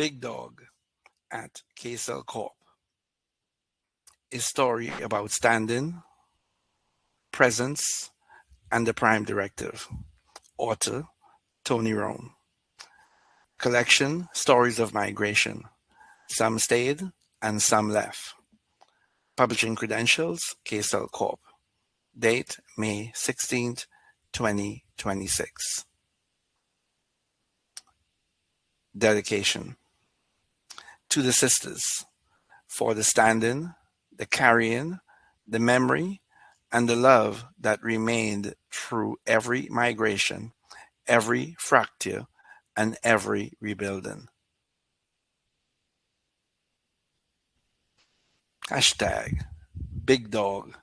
Big Dog at KCELCORP. A story about standing, presence, and the Prime Directive. Author Tony Roan. Collection Stories of Migration. Some stayed and some left. Publishing credentials KCELCORP. Date May 16th, 2026. Dedication to the sisters for the standing, the carrying, the memory, and the love that remained through every migration, every fracture, and every rebuilding. Hashtag Big Dog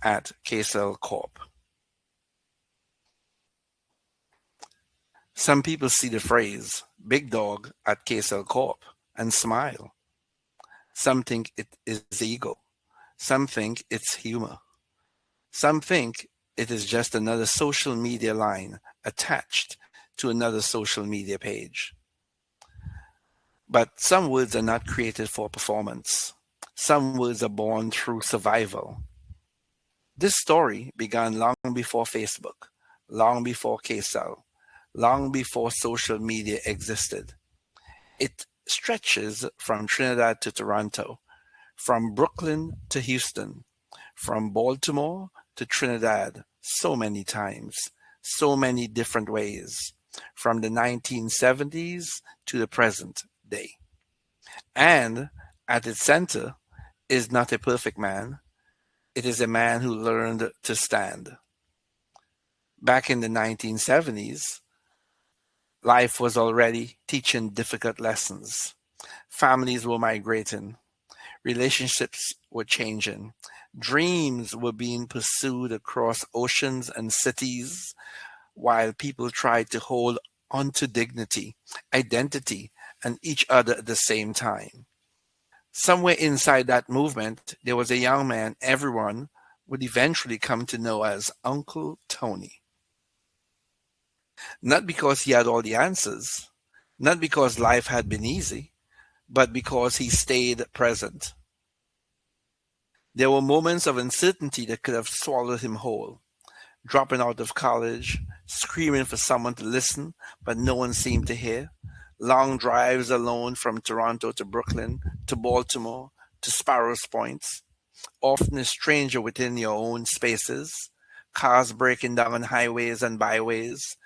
at KCELCORP. Some people see the phrase Big Dog at KCELCORP and smile. Some think it is ego. Some think it's humor. Some think it is just another social media line attached to another social media page. But some words are not created for performance. Some words are born through survival. This story began long before Facebook, long before KCEL, long before social media existed. It stretches from Trinidad to Toronto, from Brooklyn to Houston, from Baltimore to Trinidad so many times, so many different ways, from the 1970s to the present day. And at its center is not a perfect man, it is a man who learned to stand. Back in the 1970s, life was already teaching difficult lessons. Families were migrating, relationships were changing, dreams were being pursued across oceans and cities, while people tried to hold onto dignity, identity, and each other at the same time. Somewhere inside that movement, there was a young man everyone would eventually come to know as Uncle Tony. Not because he had all the answers, not because life had been easy, but because he stayed present. There were moments of uncertainty that could have swallowed him whole. Dropping out of college, screaming for someone to listen, but no one seemed to hear. Long drives alone from Toronto to Brooklyn, to Baltimore, to Sparrows Point. Often a stranger within your own spaces. Cars breaking down on highways and byways.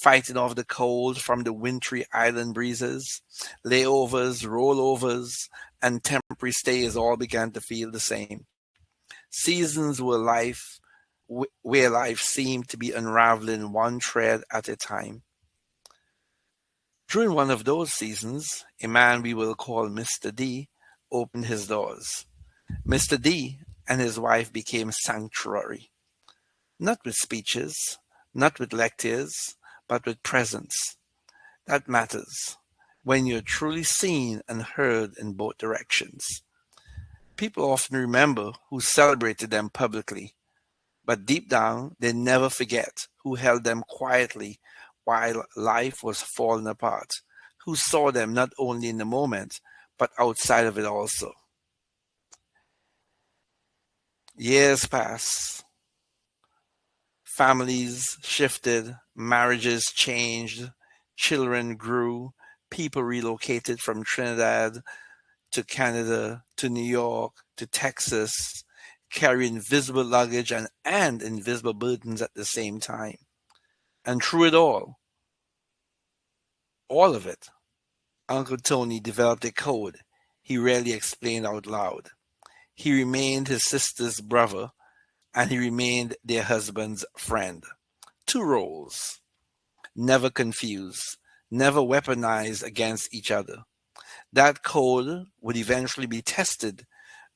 Fighting off the cold from the wintry island breezes. Layovers, rollovers, and temporary stays all began to feel the same. Seasons where life seemed to be unraveling one thread at a time. During one of those seasons, a man we will call Mr. D opened his doors. Mr. D and his wife became sanctuary, not with speeches, not with lectures, but with presence. That matters when you're truly seen and heard in both directions. People often remember who celebrated them publicly, but deep down, they never forget who held them quietly while life was falling apart, who saw them not only in the moment, but outside of it also. Years pass, families shifted, marriages changed, children grew, people relocated from Trinidad to Canada to New York to Texas, carrying invisible luggage and invisible burdens at the same time. And through it all of it, Uncle Tony developed a code he rarely explained out loud. He remained his sister's brother, and he remained their husband's friend. Two roles, never confused, never weaponized against each other. That code would eventually be tested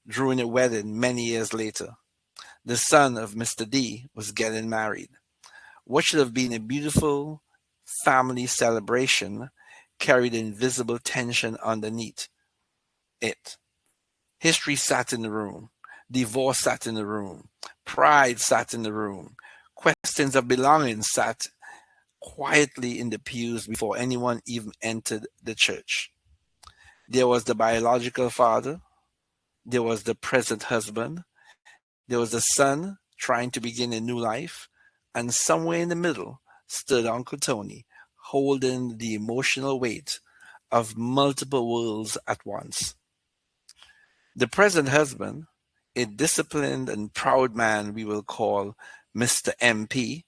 during a wedding many years later. The son of Mr. D was getting married. What should have been a beautiful family celebration carried invisible tension underneath it. History sat in the room. Divorce sat in the room. Pride sat in the room. Questions of belonging sat quietly in the pews before anyone even entered the church. There was the biological father, there was the present husband, there was the son trying to begin a new life, and somewhere in the middle stood Uncle Tony, holding the emotional weight of multiple worlds at once. The present husband, a disciplined and proud man we will call Mr. MP,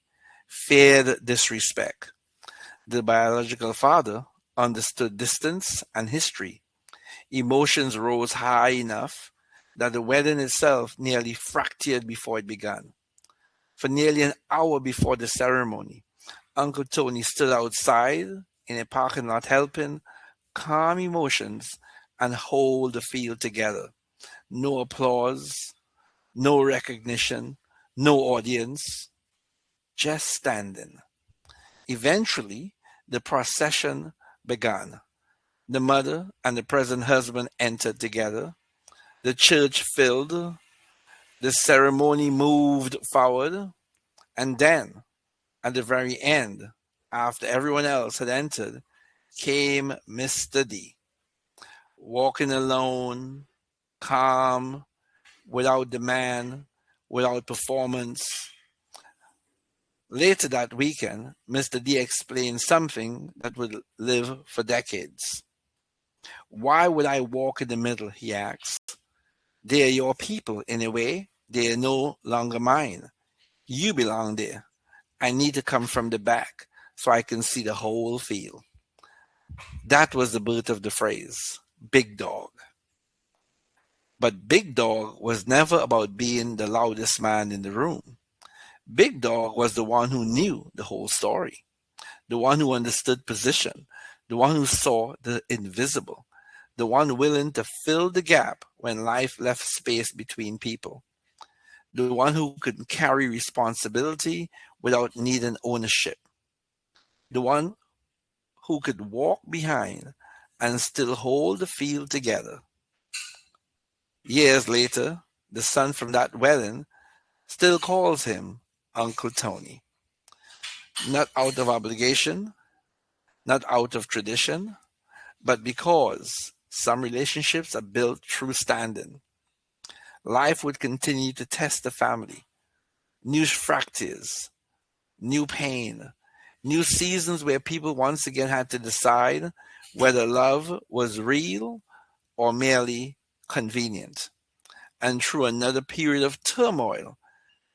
feared disrespect. The biological father understood distance and history. Emotions rose high enough that the wedding itself nearly fractured before it began. For nearly an hour before the ceremony, Uncle Tony stood outside in a parking lot helping calm emotions and hold the field together. No applause, no recognition, no audience, just standing. Eventually, the procession began. The mother and the present husband entered together. The church filled. The ceremony moved forward. And then, at the very end, after everyone else had entered, came Mr. D, walking alone, calm, without demand, without performance. Later that weekend, Mr. D explained something that would live for decades. Why would I walk in the middle? He asked. They are your people in a way. They are no longer mine. You belong there. I need to come from the back so I can see the whole field. That was the birth of the phrase, big dog. But big dog was never about being the loudest man in the room. Big dog was the one who knew the whole story, the one who understood position, the one who saw the invisible, the one willing to fill the gap when life left space between people, the one who could carry responsibility without needing ownership, the one who could walk behind and still hold the field together. Years later, the son from that wedding still calls him Uncle Tony, not out of obligation, not out of tradition, but because some relationships are built through standing. Life would continue to test the family. New fractures, new pain, new seasons where people once again had to decide whether love was real or merely convenient. And through another period of turmoil,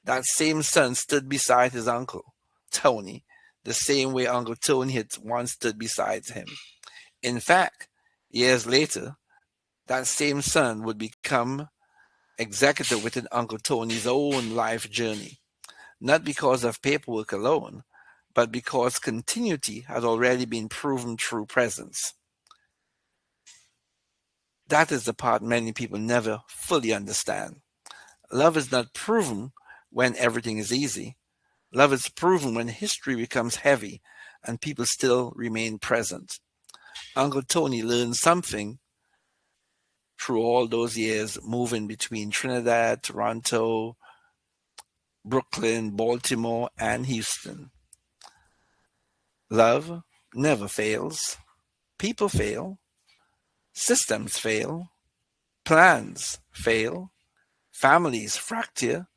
that same son stood beside his uncle, Tony, the same way Uncle Tony had once stood beside him. In fact, years later, that same son would become executor within Uncle Tony's own life journey, not because of paperwork alone, but because continuity had already been proven through presence. That is the part many people never fully understand. Love is not proven when everything is easy. Love is proven when history becomes heavy and people still remain present. Uncle Tony learned something through all those years moving between Trinidad, Toronto, Brooklyn, Baltimore, and Houston. Love never fails. People fail. Systems fail. Plans fail. Families fracture.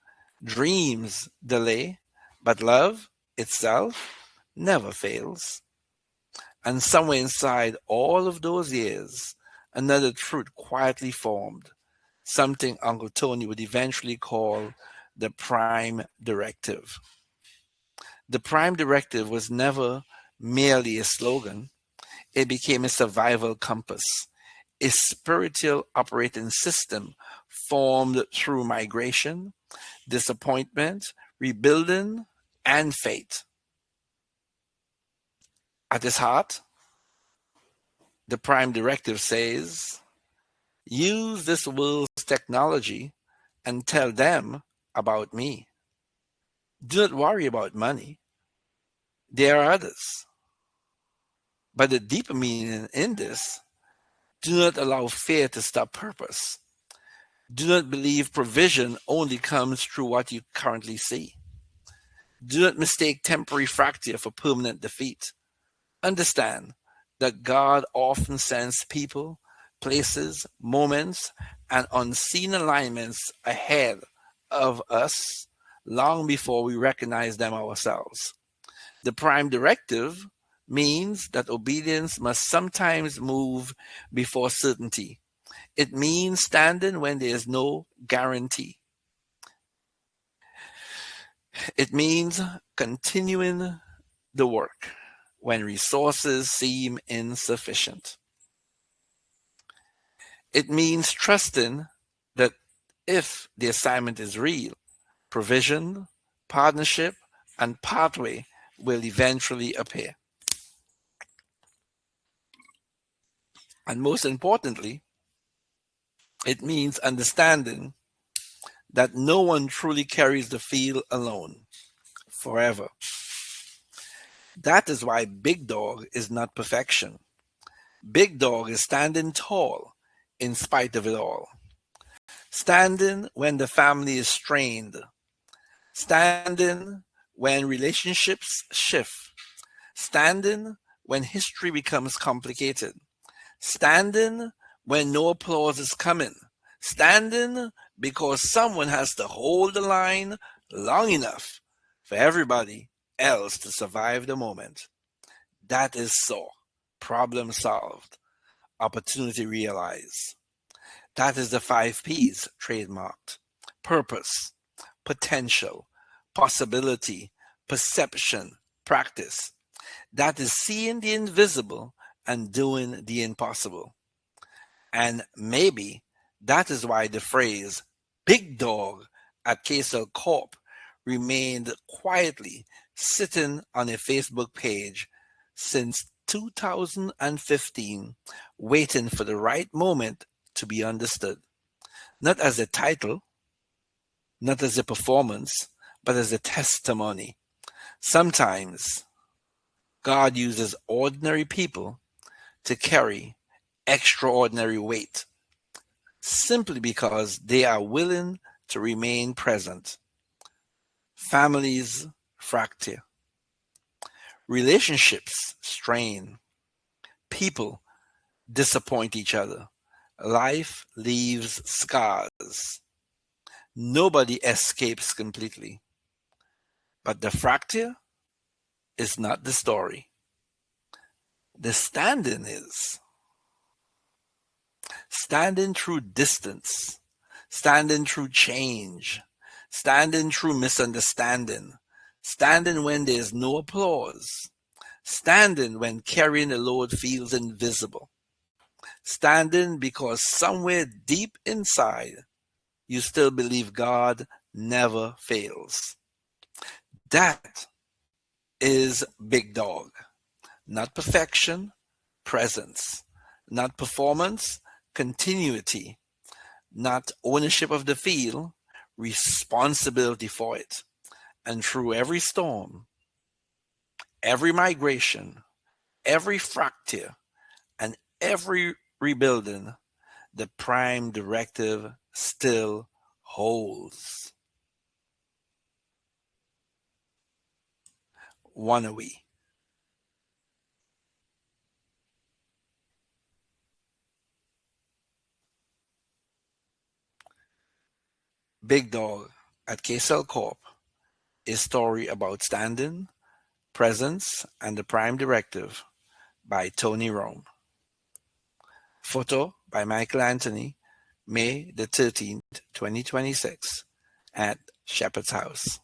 Dreams delay. But love itself never fails. And somewhere inside all of those years, another truth quietly formed, something Uncle Tony would eventually call the Prime Directive. The Prime Directive was never merely a slogan, it became a survival compass, a spiritual operating system formed through migration, disappointment, rebuilding, and faith. At its heart, the Prime Directive says, use this world's technology and tell them about me. Do not worry about money. There are others. But the deeper meaning in this, do not allow fear to stop purpose. Do not believe provision only comes through what you currently see. Do not mistake temporary fracture for permanent defeat. Understand that God often sends people, places, moments, and unseen alignments ahead of us long before we recognize them ourselves. The prime directive means that obedience must sometimes move before certainty. It means standing when there is no guarantee. It means continuing the work when resources seem insufficient. It means trusting that if the assignment is real, provision, partnership, and pathway will eventually appear. And most importantly, it means understanding that no one truly carries the field alone forever. That is why Big Dog is not perfection. Big Dog is standing tall in spite of it all. Standing when the family is strained. Standing when relationships shift. Standing when history becomes complicated. Standing when no applause is coming. Standing because someone has to hold the line long enough for everybody else to survive the moment. That is so. Problem solved. Opportunity realized. That is the 5 P's trademarked. Purpose, potential, possibility, perception, practice. That is seeing the invisible and doing the impossible. And maybe that is why the phrase Big Dog at KCELCORP remained quietly sitting on a Facebook page since 2015, waiting for the right moment to be understood. Not as a title, not as a performance, but as a testimony. Sometimes God uses ordinary people to carry extraordinary weight simply because they are willing to remain present. Families fracture, relationships strain, people disappoint each other, life leaves scars. Nobody escapes completely, but the fracture is not the story. The standing is. Standing through distance, standing through change, standing through misunderstanding, standing when there's no applause, standing when carrying the load feels invisible, standing because somewhere deep inside you still believe God never fails. That is Big Dog. Not perfection, presence. Not performance, continuity. Not ownership of the field, responsibility for it. And through every storm, every migration, every fracture, and every rebuilding, the prime directive still holds. Oneahwe. Big Dog at KCELCORP, a story about standing, presence, and the prime directive by Tony Rome. Photo by Michael Anthony, May the 13th, 2026 at Shepherd's House.